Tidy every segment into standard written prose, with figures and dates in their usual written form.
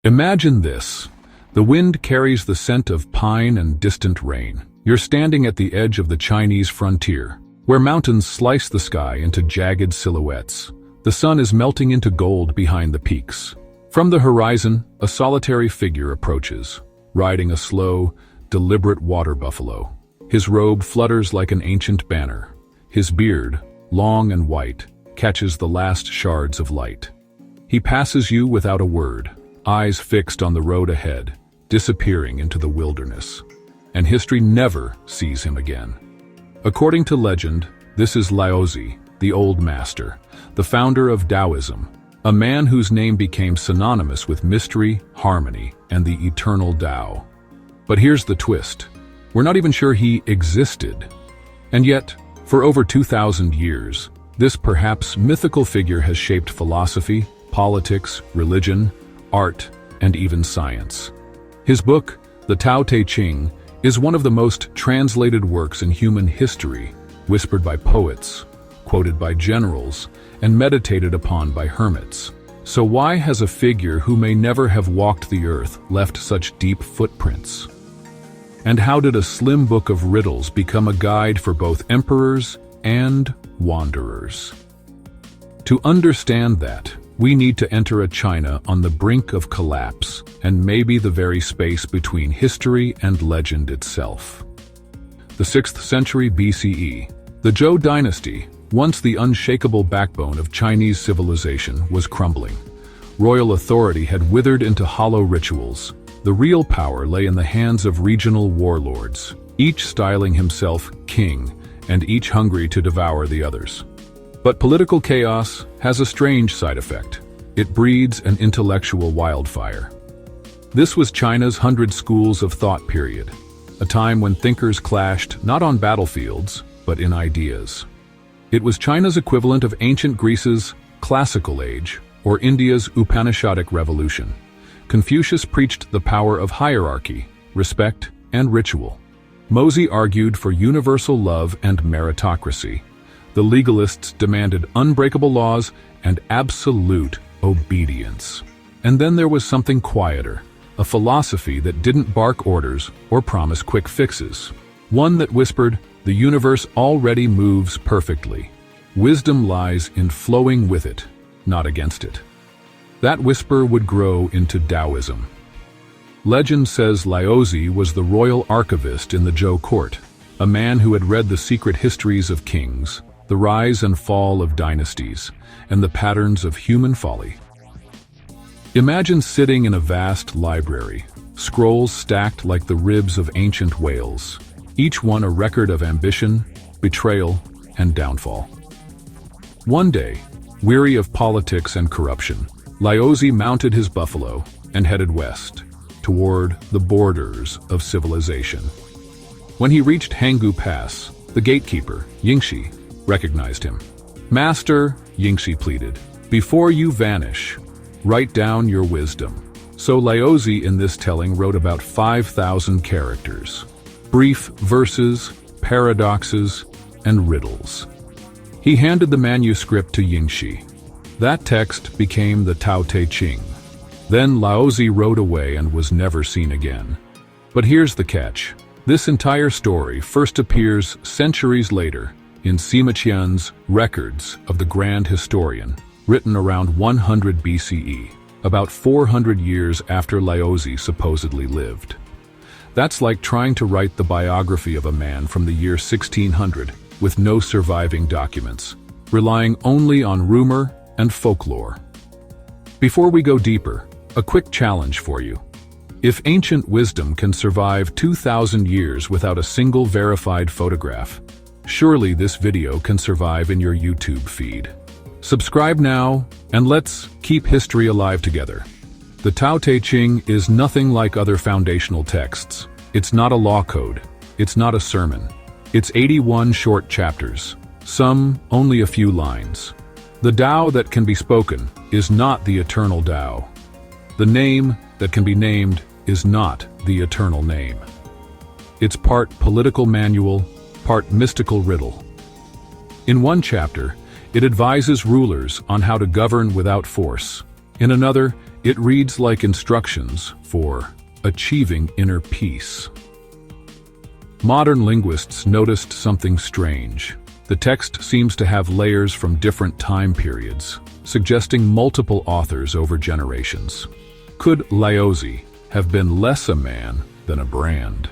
Imagine this. The wind carries the scent of pine and distant rain. You're standing at the edge of the Chinese frontier, where mountains slice the sky into jagged silhouettes. The sun is melting into gold behind the peaks. From the horizon, a solitary figure approaches, riding a slow, deliberate water buffalo. His robe flutters like an ancient banner. His beard, long and white, catches the last shards of light. He passes you without a word, eyes fixed on the road ahead, disappearing into the wilderness. And history never sees him again. According to legend, this is Laozi, the Old Master, the founder of Taoism, a man whose name became synonymous with mystery, harmony, and the eternal Tao. But here's the twist. We're not even sure he existed. And yet, for over 2,000 years, this perhaps mythical figure has shaped philosophy, politics, religion, art, and even science. His book, the Tao Te Ching, is one of the most translated works in human history, whispered by poets, quoted by generals, and meditated upon by hermits. So why has a figure who may never have walked the earth left such deep footprints? And how did a slim book of riddles become a guide for both emperors and wanderers? To understand that, we need to enter a China on the brink of collapse, and maybe the very space between history and legend itself. The 6th century BCE, the Zhou dynasty, once the unshakable backbone of Chinese civilization, was crumbling. Royal authority had withered into hollow rituals. The real power lay in the hands of regional warlords, each styling himself king, and each hungry to devour the others. But political chaos has a strange side effect. It breeds an intellectual wildfire. This was China's 100 schools of thought period, a time when thinkers clashed not on battlefields, but in ideas. It was China's equivalent of ancient Greece's classical age or India's Upanishadic revolution. Confucius preached the power of hierarchy, respect, and ritual. Laozi argued for universal love and meritocracy. The legalists demanded unbreakable laws and absolute obedience. And then there was something quieter, a philosophy that didn't bark orders or promise quick fixes. One that whispered, "The universe already moves perfectly. Wisdom lies in flowing with it, not against it." That whisper would grow into Taoism. Legend says Laozi was the royal archivist in the Zhou court, a man who had read the secret histories of kings, the rise and fall of dynasties, and the patterns of human folly. Imagine sitting in a vast library, scrolls stacked like the ribs of ancient whales, each one a record of ambition, betrayal, and downfall. One day, weary of politics and corruption, Laozi mounted his buffalo and headed west, toward the borders of civilization. When he reached Hanggu Pass, the gatekeeper, Yingxi, recognized him. "Master," Yingxi pleaded, "before you vanish, write down your wisdom." So Laozi in this telling wrote about 5,000 characters, brief verses, paradoxes, and riddles. He handed the manuscript to Yingxi. That text became the Tao Te Ching. Then Laozi rode away and was never seen again. But here's the catch. This entire story first appears centuries later in Sima Qian's Records of the Grand Historian, written around 100 BCE, about 400 years after Laozi supposedly lived. That's like trying to write the biography of a man from the year 1600 with no surviving documents, relying only on rumor and folklore. Before we go deeper, a quick challenge for you. If ancient wisdom can survive 2,000 years without a single verified photograph, surely this video can survive in your YouTube feed. Subscribe now, and let's keep history alive together. The Tao Te Ching is nothing like other foundational texts. It's not a law code. It's not a sermon. It's 81 short chapters, some only a few lines. The Tao that can be spoken is not the eternal Tao. The name that can be named is not the eternal name. It's part political manual, part mystical riddle. In one chapter, it advises rulers on how to govern without force. In another, It reads like instructions for achieving inner peace. Modern linguists noticed something strange. The text seems to have layers from different time periods, suggesting multiple authors over generations. Could Laozi have been less a man than a brand?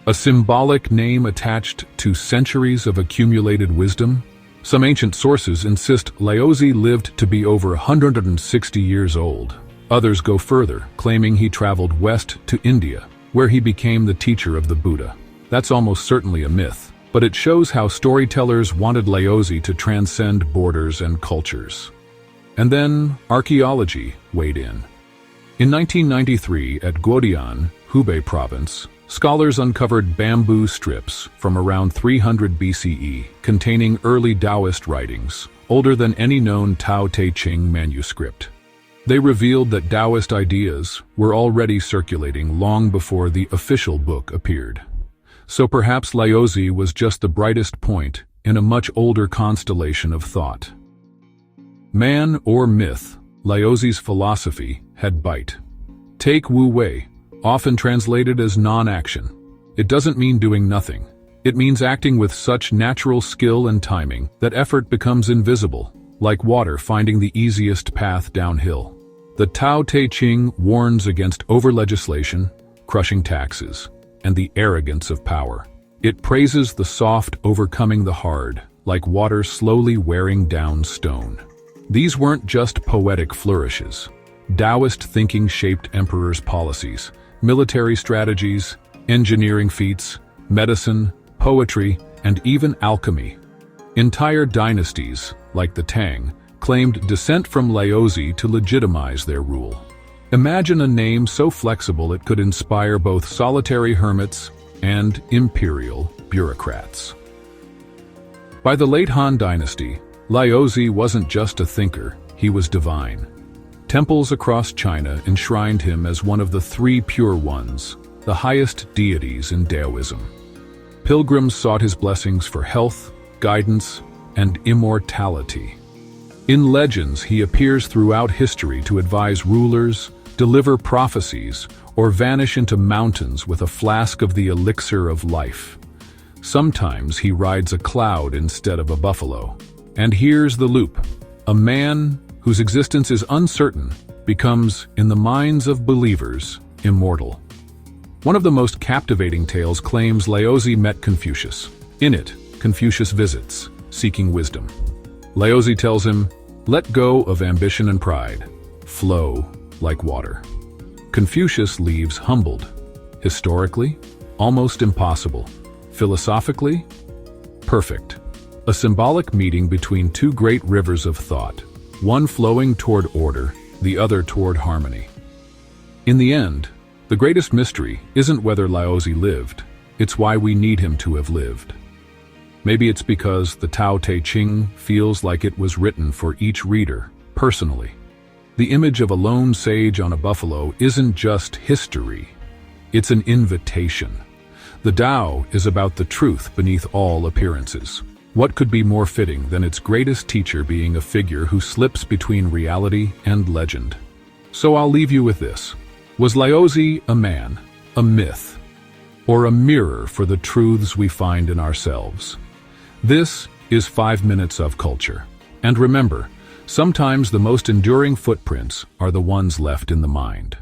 A symbolic name attached to centuries of accumulated wisdom? Some ancient sources insist Laozi lived to be over 160 years old. Others go further, claiming he traveled west to India, where he became the teacher of the Buddha. That's almost certainly a myth, but it shows how storytellers wanted Laozi to transcend borders and cultures. And then archaeology weighed in. In 1993, at Guodian, Hubei province, scholars uncovered bamboo strips from around 300 BCE containing early Taoist writings, older than any known Tao Te Ching manuscript. They revealed that Taoist ideas were already circulating long before the official book appeared. So perhaps Laozi was just the brightest point in a much older constellation of thought. Man or myth, Laozi's philosophy had bite. Take Wu Wei, often translated as non-action. It doesn't mean doing nothing. It means acting with such natural skill and timing that effort becomes invisible, like water finding the easiest path downhill. The Tao Te Ching warns against over-legislation, crushing taxes, and the arrogance of power. It praises the soft overcoming the hard, like water slowly wearing down stone. These weren't just poetic flourishes. Taoist thinking shaped emperors' policies, military strategies, engineering feats, medicine, poetry, and even alchemy. Entire dynasties, like the Tang, claimed descent from Laozi to legitimize their rule. Imagine a name so flexible it could inspire both solitary hermits and imperial bureaucrats. By the late Han Dynasty, Laozi wasn't just a thinker, he was divine. Temples across China enshrined him as one of the three pure ones, the highest deities in Taoism. Pilgrims sought his blessings for health, guidance, and immortality. In legends, he appears throughout history to advise rulers, deliver prophecies, or vanish into mountains with a flask of the elixir of life. Sometimes he rides a cloud instead of a buffalo. And here's the loop. A man whose existence is uncertain becomes, in the minds of believers, immortal. One of the most captivating tales claims Laozi met Confucius. In it, Confucius visits, seeking wisdom. Laozi tells him, "Let go of ambition and pride. Flow like water." Confucius leaves humbled. Historically, almost impossible. Philosophically, perfect. A symbolic meeting between two great rivers of thought, one flowing toward order, the other toward harmony. In the end, the greatest mystery isn't whether Laozi lived, it's why we need him to have lived. Maybe it's because the Tao Te Ching feels like it was written for each reader, personally. The image of a lone sage on a buffalo isn't just history, it's an invitation. The Tao is about the truth beneath all appearances. What could be more fitting than its greatest teacher being a figure who slips between reality and legend? So I'll leave you with this. Was Laozi a man, a myth, or a mirror for the truths we find in ourselves? This is 5 Minutes of Culture. And remember, sometimes the most enduring footprints are the ones left in the mind.